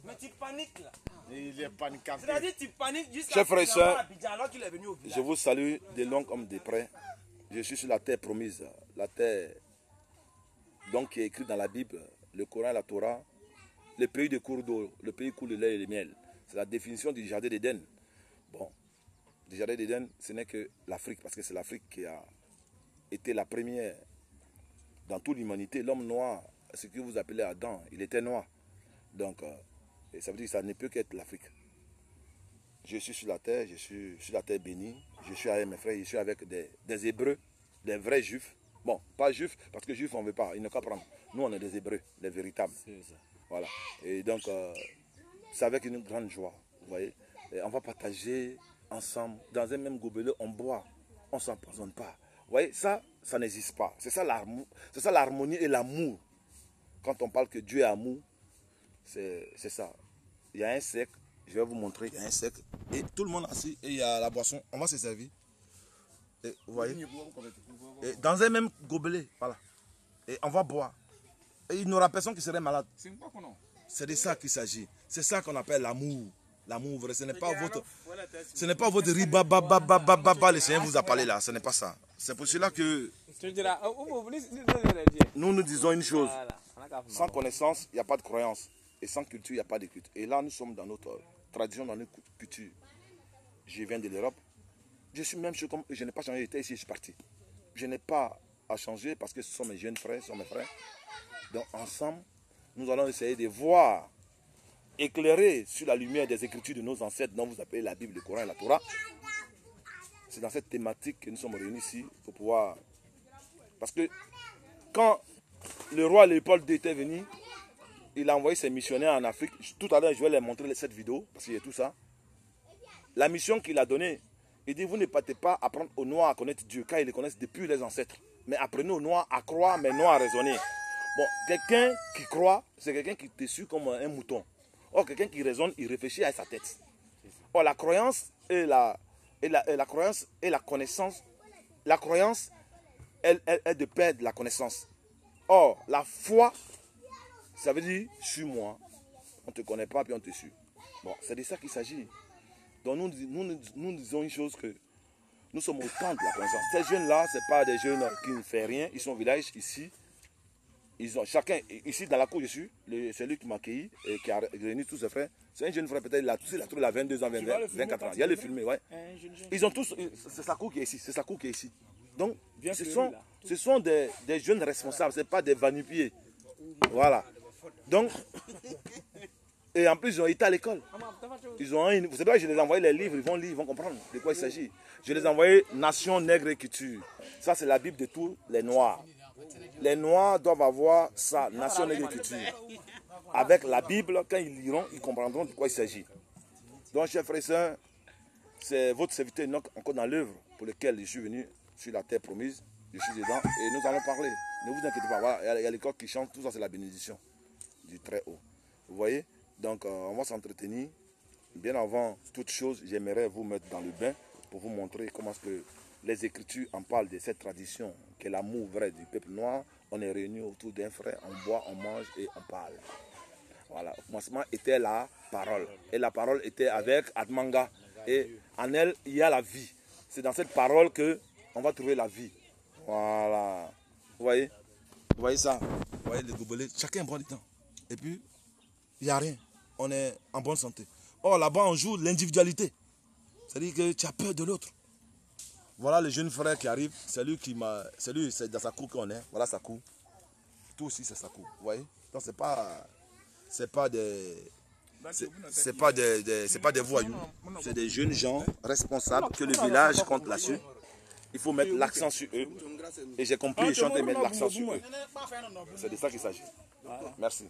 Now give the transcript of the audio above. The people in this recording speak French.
Mais tu paniques là. Il est paniquant. C'est-à-dire tu paniques jusqu'à Chers frères et sœurs, alors qu'il est venu au village. je vous salue de loin comme de près. Je suis sur la terre promise, la terre donc qui est écrite dans la Bible, le Coran et la Torah, le pays de cours d'eau, le pays coule le lait et le miel. C'est la définition du jardin d'Éden. Bon, du jardin d'Éden, ce n'est que l'Afrique, parce que c'est l'Afrique qui a été la première dans toute l'humanité. L'homme noir, ce que vous appelez Adam, il était noir. Donc, ça veut dire que ça ne peut qu'être l'Afrique. Je suis sur la terre, je suis sur la terre bénie. Je suis avec mes frères, je suis avec des Hébreux, des vrais Juifs. Bon, pas Juifs, parce que Juifs on ne veut pas, ils n'ont qu'à prendre. Nous on est des Hébreux, les véritables. Voilà. Et donc, c'est avec une grande joie, vous voyez. Et on va partager ensemble, dans un même gobelet, on boit, on ne s'empoisonne pas. Vous voyez, ça n'existe pas. C'est ça l'harmonie et l'amour. Quand on parle que Dieu est amour, c'est ça. Il y a un cercle, je vais vous montrer, il y a un cercle. Et tout le monde assis, et il y a la boisson, on va se servir. Et, vous voyez, et dans un même gobelet, voilà. Et on va boire. Et il n'y aura personne qui serait malade. C'est de ça qu'il s'agit. C'est ça qu'on appelle l'amour. L'amour vrai. Ce n'est pas votre riba, le Seigneur vous a parlé là. Ce n'est pas ça. C'est pour cela que nous disons une chose. Sans connaissance, il n'y a pas de croyance. Et sans culture, il n'y a pas de culte. Et là, nous sommes dans notre tradition, dans notre culture. Je viens de l'Europe. Je suis même comme je n'ai pas changé, j'étais ici, je suis parti. Je n'ai pas à changer parce que ce sont mes jeunes frères, ce sont mes frères. Donc ensemble, nous allons essayer de voir, éclairer sur la lumière des écritures de nos ancêtres, dont vous appelez la Bible, le Coran et la Torah. C'est dans cette thématique que nous sommes réunis ici pour pouvoir... Parce que quand le roi Léopold II était venu, il a envoyé ses missionnaires en Afrique. Tout à l'heure, je vais leur montrer cette vidéo, parce qu'il y a tout ça. La mission qu'il a donnée, il dit, vous ne partez pas apprendre aux Noirs à connaître Dieu, car ils le connaissent depuis les ancêtres. Mais apprenez aux Noirs à croire, mais non à raisonner. Bon, quelqu'un qui croit, c'est quelqu'un qui te suit comme un mouton. Or, quelqu'un qui raisonne, il réfléchit à sa tête. Or, la croyance et la croyance et la connaissance, la croyance, elle est de perdre la connaissance. Or, la foi, ça veut dire, suis-moi. On ne te connaît pas, puis on te suit. Bon, c'est de ça qu'il s'agit. Donc, nous disons une chose que nous sommes au temps de la connaissance. Ces jeunes-là, ce n'est pas des jeunes qui ne font rien. Ils sont au village, ici. Ils ont chacun, ici dans la cour, je suis, c'est lui qui m'a accueilli et qui a réuni tous ses frères. C'est un jeune frère, peut-être, il a 22 ans, 24 ans. Il y a le filmer, ouais. Ils ont tous, c'est sa cour qui est ici, c'est sa cour qui est ici. Donc, ce sont des jeunes responsables, ce n'est pas des vanupiers. Voilà. Donc, et en plus, ils ont été à l'école. Vous savez, je les ai envoyé les livres, ils vont lire, ils vont comprendre de quoi il s'agit. Je les ai envoyés Nation Nègre et Culture. Ça, c'est la Bible de tous les Noirs. Les Noirs doivent avoir ça, Nation Nègre et Culture. Avec la Bible, quand ils liront, ils comprendront de quoi il s'agit. Donc, chers frères et sœurs, c'est votre serviteur Enoch, encore dans l'œuvre pour laquelle je suis venu sur la terre promise. Je suis dedans et nous allons parler. Ne vous inquiétez pas, voilà, il y a les corps qui chantent, tout ça, c'est la bénédiction du très haut. Vous voyez? Donc, on va s'entretenir. Bien avant toute chose, j'aimerais vous mettre dans le bain pour vous montrer comment est-ce que les Écritures en parlent de cette tradition, qui est l'amour vrai du peuple noir. On est réunis autour d'un frère, on boit, on mange et on parle. Voilà, au commencement était la parole. Et la parole était avec Atmanga. Et en elle, il y a la vie. C'est dans cette parole qu'on va trouver la vie. Voilà. Vous voyez? Vous voyez ça? Vous voyez les gobelets? Chacun boit dedans. Et puis, il n'y a rien. On est en bonne santé. Or, là-bas, on joue l'individualité. C'est-à-dire que tu as peur de l'autre. Voilà le jeune frère qui arrive. C'est lui qui m'a... C'est lui, c'est dans sa cour qu'on est. Voilà sa cour. Tout aussi, c'est sa cour. Vous voyez? Donc, c'est pas des voyous. C'est des jeunes gens responsables que le village compte là-dessus. Il faut mettre l'accent sur eux. Et j'ai compris, je suis en train de mettre l'accent sur eux. C'est de ça qu'il s'agit. Merci.